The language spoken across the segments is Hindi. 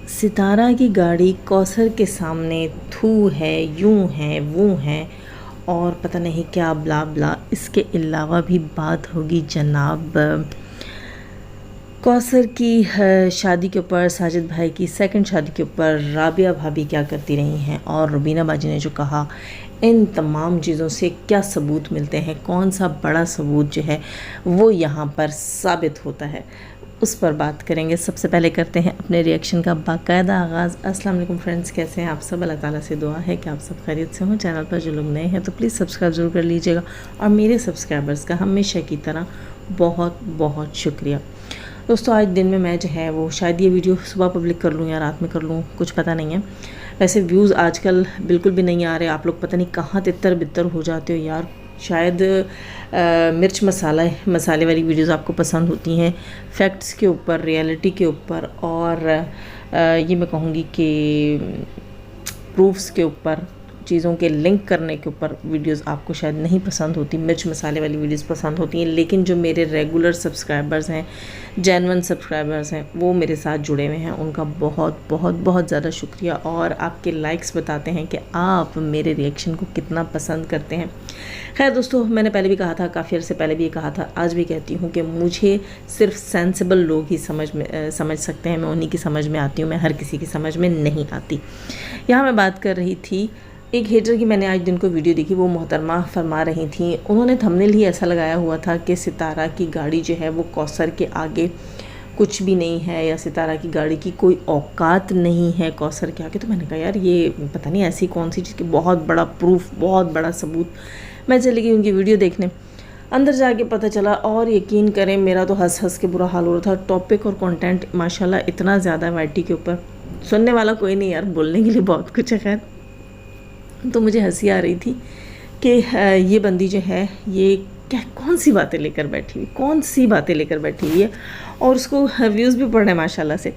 सितारा की गाड़ी कौसर के सामने थू है, यूं है, वो है और पता नहीं क्या ब्ला ब्ला। इसके अलावा भी बात होगी जनाब कौसर की शादी के ऊपर, साजिद भाई की सेकंड शादी के ऊपर राबिया भाभी क्या करती रही हैं और रुबीना बाजी ने जो कहा, इन तमाम चीज़ों से क्या सबूत मिलते हैं, कौन सा बड़ा सबूत जो है वो यहाँ पर साबित होता है, उस पर बात करेंगे। सबसे पहले करते हैं अपने रिएक्शन का बाकायदा आगाज़। अस्सलाम वालेकुम फ्रेंड्स, कैसे हैं आप सब? अल्लाह ताला से दुआ है कि आप सब खैरियत से हों। चैनल पर जो लोग नए हैं तो प्लीज़ सब्सक्राइब ज़रूर कर लीजिएगा और मेरे सब्सक्राइबर्स का हमेशा की तरह बहुत बहुत शुक्रिया। दोस्तों, आज दिन में मैं जो है वो शायद ये वीडियो सुबह पब्लिक कर लूँ या रात में कर लूँ, कुछ पता नहीं है। वैसे व्यूज़ आजकल बिल्कुल भी नहीं आ रहे, आप लोग पता नहीं कहाँ तितर बितर हो जाते हो यार। शायद मिर्च मसाले वाली वीडियोस आपको पसंद होती हैं, फैक्ट्स के ऊपर, रियलिटी के ऊपर और ये मैं कहूँगी कि प्रूफ्स के ऊपर, चीज़ों के लिंक करने के ऊपर वीडियोस आपको शायद नहीं पसंद होती, मिर्च मसाले वाली वीडियोस पसंद होती हैं। लेकिन जो मेरे रेगुलर सब्सक्राइबर्स हैं, जेन्युइन सब्सक्राइबर्स हैं, वो मेरे साथ जुड़े हुए हैं, उनका बहुत बहुत बहुत ज़्यादा शुक्रिया। और आपके लाइक्स बताते हैं कि आप मेरे रिएक्शन को कितना पसंद करते हैं। खैर दोस्तों, मैंने पहले भी कहा था, काफ़ी अर्से पहले भी ये कहा था, आज भी कहती हूँ कि मुझे सिर्फ सेंसिबल लोग ही समझ सकते हैं। मैं उन्हीं की समझ में आती हूँ, मैं हर किसी की समझ में नहीं आती। यहाँ मैं बात कर रही थी एक हेटर की, मैंने आज दिन को वीडियो देखी, वो मोहतरमा फरमा रही थी, उन्होंने थंबनेल ही ऐसा लगाया हुआ था कि सितारा की गाड़ी जो है वो कौसर के आगे कुछ भी नहीं है, या सितारा की गाड़ी की कोई औकात नहीं है कौसर के आगे। तो मैंने कहा यार, ये पता नहीं ऐसी कौन सी चीज़ की बहुत बड़ा प्रूफ, बहुत बड़ा सबूत। मैं चली गई उनकी वीडियो देखने, अंदर जाके पता चला, और यकीन करें मेरा तो हंस हंस के बुरा हाल हो रहा था। टॉपिक और कंटेंट माशाल्लाह इतना ज़्यादा वाईटी के ऊपर, सुनने वाला कोई नहीं यार, बोलने के लिए बहुत कुछ है। खैर, तो मुझे हंसी आ रही थी कि ये बंदी जो है ये क्या कौन सी बातें लेकर बैठी हुई है, और उसको व्यूज़ भी पड़ रहे हैं माशाल्लाह से।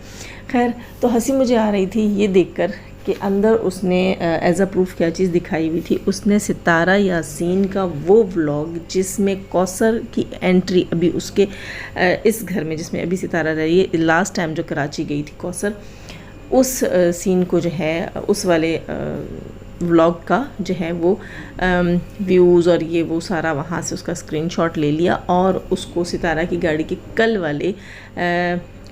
खैर, तो हंसी मुझे आ रही थी ये देखकर कि अंदर उसने एज अ प्रूफ क्या चीज़ दिखाई हुई थी। उसने सितारा यासीन का वो व्लॉग जिसमें कौसर की एंट्री, अभी उसके इस घर में जिसमें अभी सितारा रही है, लास्ट टाइम जो कराची गई थी कौसर, उस सीन को जो है, उस वाले व्लॉग का जो है वो व्यूज़ और ये वो सारा वहाँ से उसका स्क्रीनशॉट ले लिया और उसको सितारा की गाड़ी के कल वाले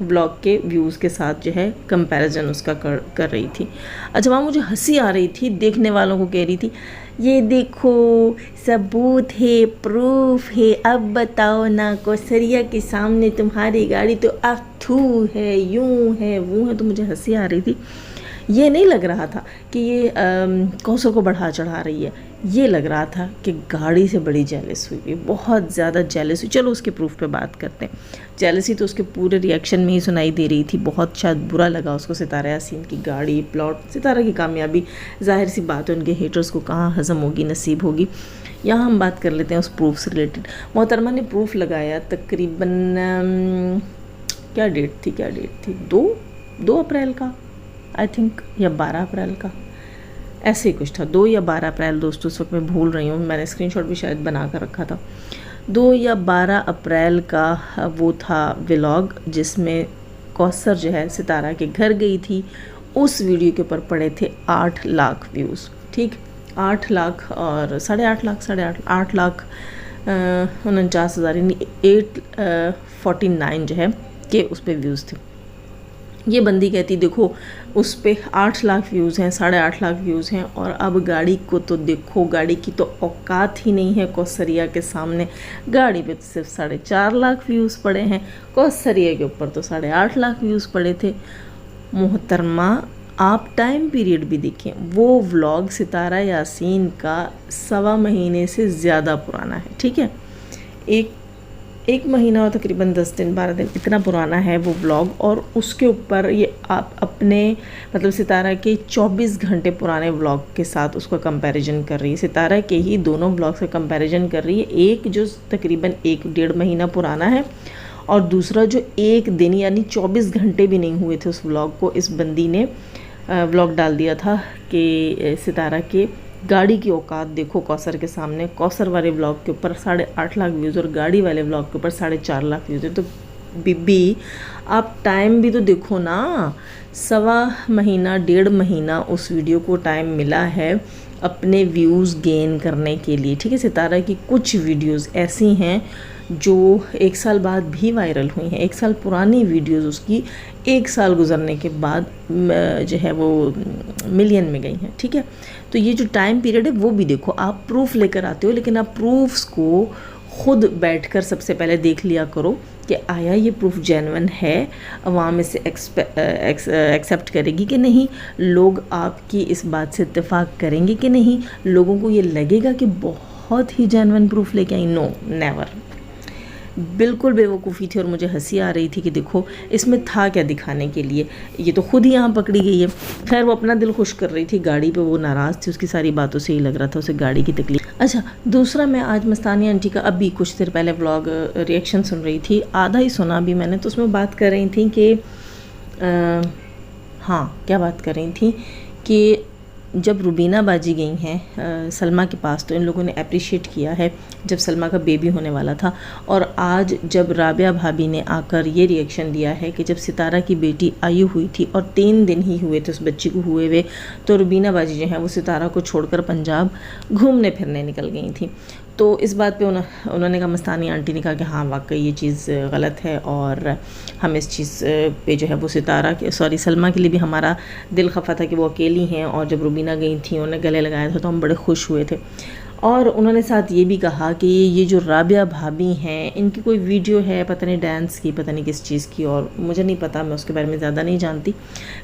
व्लॉग के व्यूज़ के साथ जो है कंपैरिजन उसका कर रही थी। अच्छा, वहाँ मुझे हंसी आ रही थी, देखने वालों को कह रही थी, ये देखो सबूत है, प्रूफ है, अब बताओ ना, कौसरिया के सामने तुम्हारी गाड़ी तो अथू है, यूं है, वो है। तो मुझे हंसी आ रही थी। ये नहीं लग रहा था कि ये कौसर को बढ़ा चढ़ा रही है, ये लग रहा था कि गाड़ी से बड़ी जेलस हुई, बहुत ज़्यादा जेलस हुई। चलो उसके प्रूफ पे बात करते हैं। जेलसी तो उसके पूरे रिएक्शन में ही सुनाई दे रही थी, बहुत शायद बुरा लगा उसको सितारा यासीन की गाड़ी, प्लॉट, सितारा की कामयाबी। जाहिर सी बात है उनके हेटर्स को कहाँ हज़म होगी, नसीब होगी। यहाँ हम बात कर लेते हैं उस प्रूफ से रिलेटेड। मोहतरमा ने प्रूफ लगाया तकरीबन क्या डेट थी, 2 अप्रैल का आई थिंक, या 12 अप्रैल का, ऐसे ही कुछ था, 2 या 12 अप्रैल। दोस्तों, उस वक्त मैं भूल रही हूँ, मैंने स्क्रीनशॉट भी शायद बना कर रखा था। 2 या 12 अप्रैल का वो था व्लॉग जिसमें कौसर जो है सितारा के घर गई थी। उस वीडियो के ऊपर पड़े थे 8 लाख व्यूज़, ठीक, 8 लाख और 8.5 लाख, 8 लाख 49,000, यानी 849 जो है कि उस पर व्यूज़ थे। ये बंदी कहती देखो उस पे 8 लाख व्यूज़ हैं, 8.5 लाख व्यूज़ हैं, और अब गाड़ी को तो देखो, गाड़ी की तो औकात ही नहीं है कौसरिया के सामने। गाड़ी पे तो सिर्फ 4.5 लाख व्यूज़ पड़े हैं, कौसरिया के ऊपर तो 8.5 लाख व्यूज़ पड़े थे। मोहतरमा, आप टाइम पीरियड भी देखें, वो व्लॉग सितारा यासीन का 1.25 महीने से ज़्यादा पुराना है, ठीक है, एक महीना और तकरीबन 10 दिन 12 दिन इतना पुराना है वो व्लॉग। और उसके ऊपर ये आप अपने मतलब सितारा के 24 घंटे पुराने व्लॉग के साथ उसका कंपैरिजन कर रही है। सितारा के ही दोनों व्लॉग्स का कंपैरिजन कर रही है, एक जो तकरीबन 1-1.5 महीना पुराना है और दूसरा जो 1 दिन यानी 24 घंटे भी नहीं हुए थे उस व्लॉग को, इस बंदी ने व्लॉग डाल दिया था कि सितारा के गाड़ी की औकात देखो कौसर के सामने। कौसर वाले व्लॉग के ऊपर 8.5 लाख व्यूज़ और गाड़ी वाले व्लॉग के ऊपर 4.5 लाख व्यूज़ है। तो बीबी आप टाइम भी तो देखो ना, 1.25 महीना 1.5 महीना उस वीडियो को टाइम मिला है अपने व्यूज़ गेन करने के लिए, ठीक है। सितारा की कुछ वीडियोस ऐसी हैं जो 1 साल बाद भी वायरल हुई हैं, 1 साल पुरानी वीडियोस उसकी 1 साल गुजरने के बाद जो है वो मिलियन में गई हैं, ठीक है। तो ये जो टाइम पीरियड है वो भी देखो, आप प्रूफ लेकर आते हो लेकिन आप प्रूफ्स को खुद बैठकर सबसे पहले देख लिया करो कि आया ये प्रूफ जेन्युइन है, अवाम इसे एक्सेप्ट करेगी कि नहीं, लोग आपकी इस बात से इत्तेफाक करेंगे कि नहीं, लोगों को ये लगेगा कि बहुत ही जेन्युइन प्रूफ लेके आई। नो, नेवर, बिल्कुल बेवकूफ़ी थी और मुझे हंसी आ रही थी कि देखो इसमें था क्या दिखाने के लिए, ये तो खुद ही यहाँ पकड़ी गई है। खैर वो अपना दिल खुश कर रही थी, गाड़ी पे वो नाराज़ थी, उसकी सारी बातों से ही लग रहा था उसे गाड़ी की तकलीफ। अच्छा, दूसरा, मैं आज मस्तानी आंटी का अभी कुछ देर पहले व्लॉग रिएक्शन सुन रही थी, आधा ही सुना अभी मैंने, तो उसमें बात कर रही थी कि हाँ, क्या बात कर रही थी कि जब रुबीना बाजी गई हैं सलमा के पास तो इन लोगों ने अप्रिशिएट किया है जब सलमा का बेबी होने वाला था, और आज जब राबिया भाभी ने आकर ये रिएक्शन दिया है कि जब सितारा की बेटी आई हुई थी और 3 दिन ही हुए थे उस बच्ची को हुए हुए, तो रुबीना बाजी जो है वो सितारा को छोड़कर पंजाब घूमने फिरने निकल गई थी। तो इस बात पे उन्होंने कहा, मस्तानी आंटी ने कहा कि हाँ वाकई ये चीज़ गलत है और हम इस चीज़ पे जो है वो सितारा के सलमा के लिए भी हमारा दिल खफा था कि वो अकेली हैं, और जब रुबीना गई थी उन्हें गले लगाया था तो हम बड़े खुश हुए थे। और उन्होंने साथ ये भी कहा कि ये जो राबिया भाभी हैं इनकी कोई वीडियो है, पता नहीं डांस की, पता नहीं किस चीज़ की, और मुझे नहीं पता, मैं उसके बारे में ज़्यादा नहीं जानती।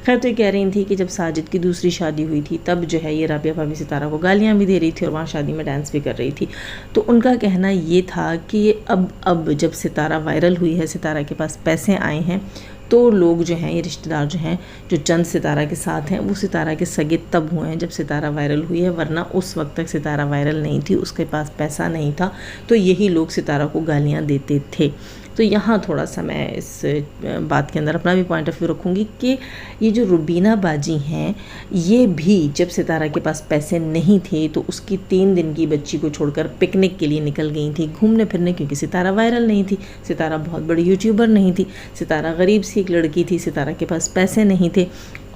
खैर, तो ये कह रही थी कि जब साजिद की दूसरी शादी हुई थी तब जो है ये राबिया भाभी सितारा को गालियाँ भी दे रही थी और वहाँ शादी में डांस भी कर रही थी। तो उनका कहना ये था कि ये अब जब सितारा वायरल हुई है, सितारा के पास पैसे आए हैं, तो लोग जो हैं, ये रिश्तेदार जो हैं जो चंद सितारा के साथ हैं, वो सितारा के सगे तब हुए हैं जब सितारा वायरल हुई है, वरना उस वक्त तक सितारा वायरल नहीं थी, उसके पास पैसा नहीं था, तो यही लोग सितारा को गालियाँ देते थे। तो यहाँ थोड़ा सा मैं इस बात के अंदर अपना भी पॉइंट ऑफ व्यू रखूँगी कि ये जो रुबीना बाजी हैं ये भी जब सितारा के पास पैसे नहीं थे तो उसकी 3 दिन की बच्ची को छोड़कर पिकनिक के लिए निकल गई थी घूमने फिरने, क्योंकि सितारा वायरल नहीं थी, सितारा बहुत बड़ी यूट्यूबर नहीं थी, सितारा गरीब सी एक लड़की थी, सितारा के पास पैसे नहीं थे।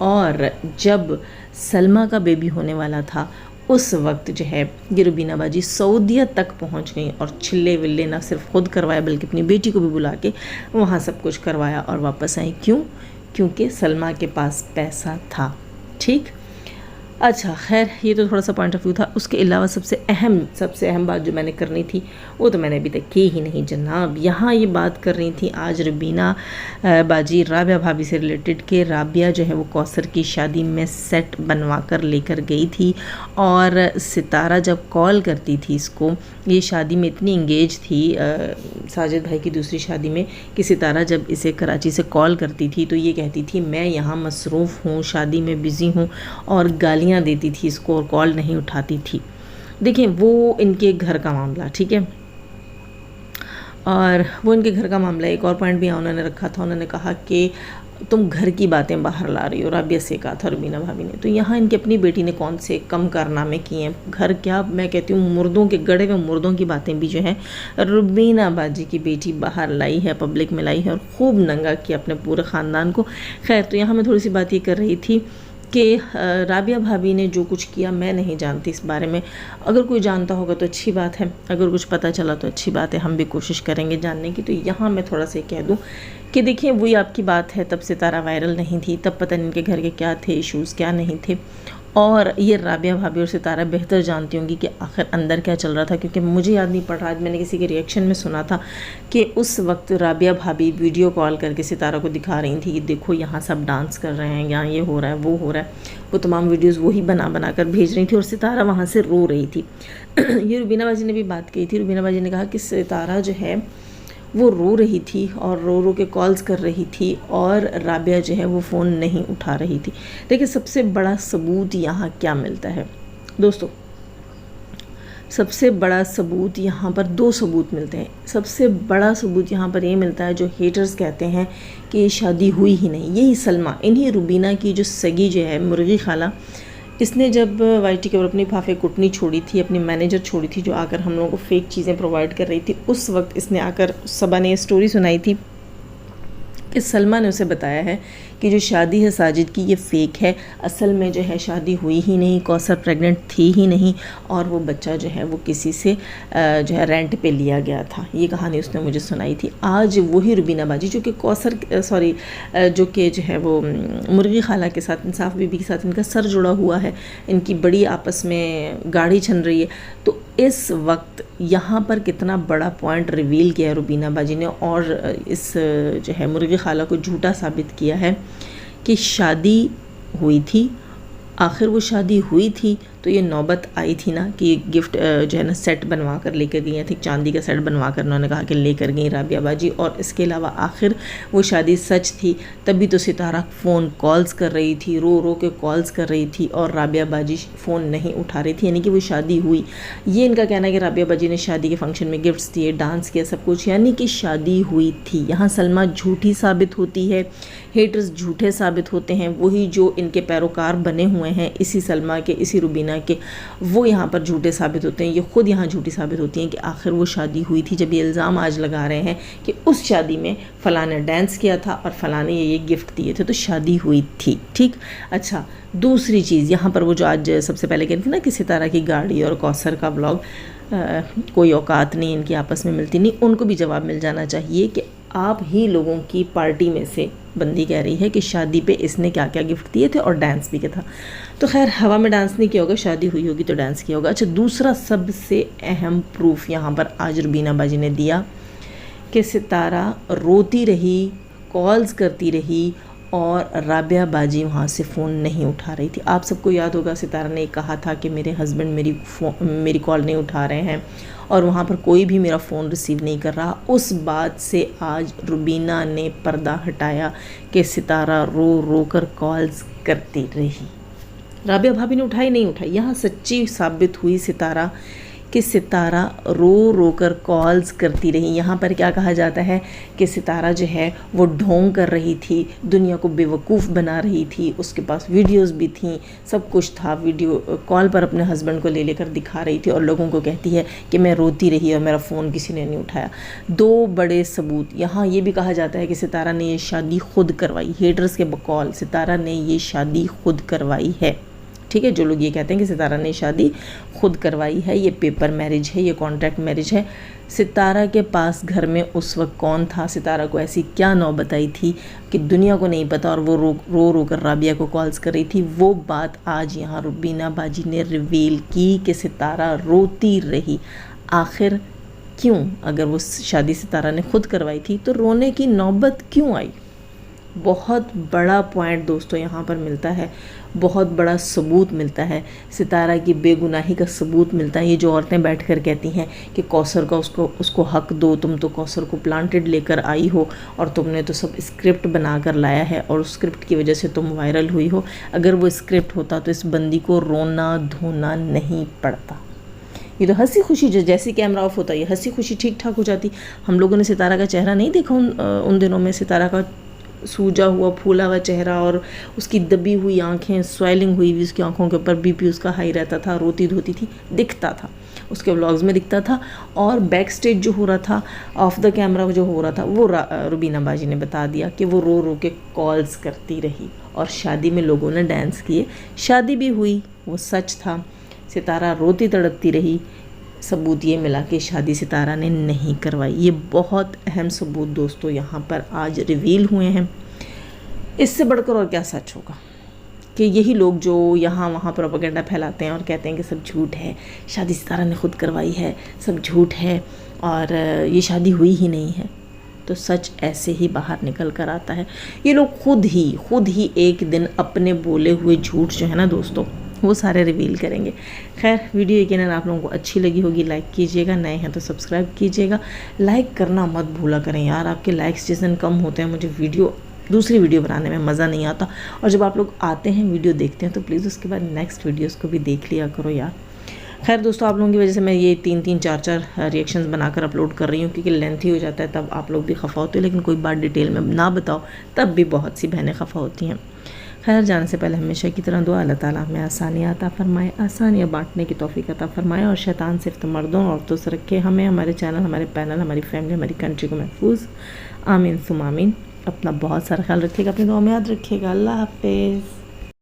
और जब सलमा का बेबी होने वाला था उस वक्त जो है ये रुबीना बाजी सऊदीया तक पहुंच गई और छिल्ले विल्ले ना सिर्फ खुद करवाया बल्कि अपनी बेटी को भी बुला के वहाँ सब कुछ करवाया और वापस आई। क्यों? क्योंकि सलमा के पास पैसा था। ठीक, अच्छा, खैर ये तो थोड़ा सा पॉइंट ऑफ व्यू था। उसके अलावा सबसे अहम बात जो मैंने करनी थी वो तो मैंने अभी तक की ही नहीं जनाब। यहाँ ये बात कर रही थी आज रुबीना बाजी राबिया भाभी से रिलेटेड कि राबिया जो है वो कौसर की शादी में सेट बनवा कर लेकर गई थी, और सितारा जब कॉल करती थी इसको, ये शादी में इतनी इंगेज थी साजिद भाई की दूसरी शादी में कि सितारा जब इसे कराची से कॉल करती थी तो ये कहती थी मैं यहाँ मसरूफ़ हूँ, शादी में बिज़ी हूँ, और गालियाँ देती थी इसको और कॉल नहीं उठाती थी। देखें, वो इनके घर का मामला, ठीक है, और वो इनके घर का मामला। एक और पॉइंट भी उन्होंने रखा था, उन्होंने कहा कि तुम घर की बातें बाहर ला रही हो, राबिया से कहा था रुबीना भाभी ने। तो यहाँ इनकी अपनी बेटी ने कौन से कम कारनामे किए हैं, घर क्या, मैं कहती हूँ मुर्दों के गड़े हुए मुर्दों की बातें भी जो है रुबीना बाजी की बेटी बाहर लाई है, पब्लिक में लाई है, और खूब नंगा किया अपने पूरे ख़ानदान को। खैर, तो यहाँ मैं थोड़ी सी बात ये कर रही थी कि राबिया भाभी ने जो कुछ किया मैं नहीं जानती इस बारे में, अगर कोई जानता होगा तो अच्छी बात है, अगर कुछ पता चला तो अच्छी बात है, हम भी कोशिश करेंगे जानने की। तो यहाँ मैं थोड़ा सा कह दूँ कि देखिए वही आपकी बात है, तब सितारा वायरल नहीं थी, तब पता नहीं इनके घर के क्या थे इश्यूज़ क्या नहीं थे, और ये राबिया भाभी और सितारा बेहतर जानती होंगी कि आखिर अंदर क्या चल रहा था, क्योंकि मुझे याद नहीं पड़ रहा, आज मैंने किसी के रिएक्शन में सुना था कि उस वक्त राबिया भाभी वीडियो कॉल करके सितारा को दिखा रही थी कि देखो यहाँ सब डांस कर रहे हैं, यहाँ ये हो रहा है वो हो रहा है, वो तमाम वीडियोस वही बना कर भेज रही थी और सितारा वहाँ से रो रही थी। ये रुबीना बाजी ने भी बात की थी, रुबीना बाजी ने कहा कि सितारा जो है वो रो रही थी और रो के कॉल्स कर रही थी और राबिया जो है वो फ़ोन नहीं उठा रही थी। देखिए, सबसे बड़ा सबूत यहाँ क्या मिलता है दोस्तों, सबसे बड़ा सबूत यहाँ पर 2 सबूत मिलते हैं। सबसे बड़ा सबूत यहाँ पर ये मिलता है जो हेटर्स कहते हैं कि शादी हुई ही नहीं, यही सलमा, इन्हीं रुबीना की जो सगी जो है मुर्गी खाला, इसने जब वाईटी के ऊपर अपनी फाफे कुटनी छोड़ी थी, अपनी मैनेजर छोड़ी थी जो आकर हम लोगों को फेक चीज़ें प्रोवाइड कर रही थी, उस वक्त इसने आकर सबा ने स्टोरी सुनाई थी कि सलमा ने उसे बताया है कि जो शादी है साजिद की ये फ़ेक है, असल में जो है शादी हुई ही नहीं, कौसर प्रेग्नेंट थी ही नहीं और वो बच्चा जो है वो किसी से जो है रेंट पे लिया गया था। ये कहानी उसने मुझे सुनाई थी। आज वही रुबीना बाजी जो कि जो कि जो है वो मुर्गी खाला के साथ, इंसाफ बीबी के साथ इनका सर जुड़ा हुआ है, इनकी बड़ी आपस में गाड़ी छन रही है। तो इस वक्त यहाँ पर कितना बड़ा पॉइंट रिवील किया है रुबीना बाजी ने और इस जो है मुर्गी खाला को झूठा साबित किया है कि शादी हुई थी। आखिर वो शादी हुई थी तो ये नौबत आई थी ना कि गिफ्ट जो है ना सेट बनवा कर लेकर गई थी, चांदी का सेट बनवा कर उन्होंने कहा कि लेकर गई राबिया बाजी। और इसके अलावा आखिर वो शादी सच थी, तभी तो सितारा फ़ोन कॉल्स कर रही थी, रो रो के कॉल्स कर रही थी और राबिया बाजी फ़ोन नहीं उठा रही थी, यानी कि वो शादी हुई। ये इनका कहना है कि राबिया बाजी ने शादी के फंक्शन में गिफ्ट्स दिए, डांस किया, सब कुछ, यानी कि शादी हुई थी। यहाँ सलमा झूठी साबित होती है, हेटर्स झूठे साबित होते हैं, वही जो इनके पैरोकार बने हुए हैं इसी सलमा के, इसी रुबीना के, वो यहाँ पर झूठे साबित होते हैं। ये खुद यहाँ झूठी साबित होती हैं कि आखिर वो शादी हुई थी। जब ये इल्ज़ाम आज लगा रहे हैं कि उस शादी में फ़लाँ ने डांस किया था और फ़लाँ ने ये गिफ्ट दिए थे, तो शादी हुई थी। ठीक, अच्छा, दूसरी चीज़ यहाँ पर वो जो आज सबसे पहले कह रही थी ना कि सितारा की गाड़ी और कौसर का व्लॉग, कोई औकात नहीं इनकी, आपस में मिलती नहीं, उनको भी जवाब मिल जाना चाहिए कि आप ही लोगों की पार्टी में से बंदी कह रही है कि शादी पे इसने क्या क्या गिफ्ट दिए थे और डांस भी किया था। तो खैर हवा में डांस नहीं किया होगा, शादी हुई होगी तो डांस किया होगा। अच्छा, दूसरा सबसे अहम प्रूफ यहाँ पर आज रुबीना बाजी ने दिया कि सितारा रोती रही, कॉल्स करती रही और राबिया बाजी वहाँ से फ़ोन नहीं उठा रही थी। आप सबको याद होगा सितारा ने कहा था कि मेरे हस्बैंड मेरी कॉल नहीं उठा रहे हैं और वहाँ पर कोई भी मेरा फ़ोन रिसीव नहीं कर रहा। उस बात से आज रुबीना ने पर्दा हटाया कि सितारा रो रो कर कॉल्स करती रही, राबिया भाभी ने उठाई नहीं उठाई। यहाँ सच्ची साबित हुई सितारा कि सितारा रो रो कर कॉल्स करती रही। यहाँ पर क्या कहा जाता है कि सितारा जो है वो ढोंग कर रही थी, दुनिया को बेवकूफ़ बना रही थी, उसके पास वीडियोस भी थी, सब कुछ था, वीडियो कॉल पर अपने हस्बैंड को ले लेकर दिखा रही थी और लोगों को कहती है कि मैं रोती रही और मेरा फ़ोन किसी ने नहीं उठाया। दो बड़े सबूत। यहाँ ये भी कहा जाता है कि सितारा ने ये शादी खुद करवाई, हेटर्स के बकौल सितारा ने ये शादी खुद करवाई है। ठीक है, जो लोग ये कहते हैं कि सितारा ने शादी खुद करवाई है, ये पेपर मैरिज है, ये कॉन्ट्रैक्ट मैरिज है। सितारा के पास घर में उस वक्त कौन था, सितारा को ऐसी क्या नौबत आई थी कि दुनिया को नहीं पता और वो रो कर राबिया को कॉल्स कर रही थी। वो बात आज यहाँ रुबीना बाजी ने रिवील की कि सितारा रोती रही। आखिर क्यों? अगर वो शादी सितारा ने खुद करवाई थी तो रोने की नौबत क्यों आई? बहुत बड़ा पॉइंट दोस्तों यहाँ पर मिलता है, बहुत बड़ा सबूत मिलता है, सितारा की बेगुनाही का सबूत मिलता है। ये जो औरतें बैठकर कहती हैं कि कौसर का उसको हक दो, तुम तो कौसर को प्लांटेड लेकर आई हो और तुमने तो सब स्क्रिप्ट बना कर लाया है और उस स्क्रिप्ट की वजह से तुम वायरल हुई हो। अगर वो स्क्रिप्ट होता तो इस बंदी को रोना धोना नहीं पड़ता। ये तो हंसी खुशी जैसे कैमरा ऑफ होता है, ये हंसी खुशी ठीक ठाक हो जाती। हम लोगों ने सितारा का चेहरा नहीं देखा उन दिनों में, सितारा का सूजा हुआ फूला हुआ चेहरा और उसकी दबी हुई आंखें, स्वेलिंग हुई हुई उसकी आंखों के ऊपर, बीपी उसका हाई रहता था, रोती धोती थी, दिखता था, उसके व्लॉग्स में दिखता था। और बैक स्टेज जो हो रहा था, ऑफ द कैमरा जो हो रहा था, वो रुबीना बाजी ने बता दिया कि वो रो रो के कॉल्स करती रही और शादी में लोगों ने डांस किए, शादी भी हुई, वो सच था। सितारा रोती तड़पती रही, सबूत ये मिला कि शादी सितारा ने नहीं करवाई। ये बहुत अहम सबूत दोस्तों यहाँ पर आज रिवील हुए हैं। इससे बढ़कर और क्या सच होगा कि यही लोग जो यहाँ वहाँ प्रोपेगेंडा फैलाते हैं और कहते हैं कि सब झूठ है, शादी सितारा ने खुद करवाई है, सब झूठ है और ये शादी हुई ही नहीं है, तो सच ऐसे ही बाहर निकल कर आता है। ये लोग खुद ही एक दिन अपने बोले हुए झूठ जो है ना दोस्तों, वो सारे रिवील करेंगे। खैर, वीडियो यकीनन आप लोगों को अच्छी लगी होगी, लाइक कीजिएगा, नए हैं तो सब्सक्राइब कीजिएगा। लाइक करना मत भूला करें यार, आपके लाइक्स जिस दिन कम होते हैं मुझे दूसरी वीडियो बनाने में मज़ा नहीं आता। और जब आप लोग आते हैं वीडियो देखते हैं तो प्लीज़ उसके बाद नेक्स्ट वीडियोज़ को भी देख लिया करो यार। खैर दोस्तों, आप लोगों की वजह से मैं ये 3-3, 4-4 रिएक्शंस बनाकर अपलोड कर रही हूँ क्योंकि लेंथी हो जाता है, तब आप लोग भी खफा होते हो, लेकिन कोई बात डिटेल में ना बताओ तब भी बहुत सी बहनें खफा होती हैं। खैर, जाने से पहले हमेशा की तरह दुआ, अल्लाह ताला हमें आसानियाँ अता फरमाए, आसानियाँ बांटने की तौफीक अता फरमाए और शैतान सिर्फ मर्दों और औरतों से रखे। हमें, हमारे चैनल, हमारे पैनल, हमारी फैमिली, हमारी कंट्री को महफूज। आमीन सुम आमीन। अपना बहुत सारा ख्याल रखिएगा, अपनी दुआ में याद रखिएगा। अल्लाह हाफिज़।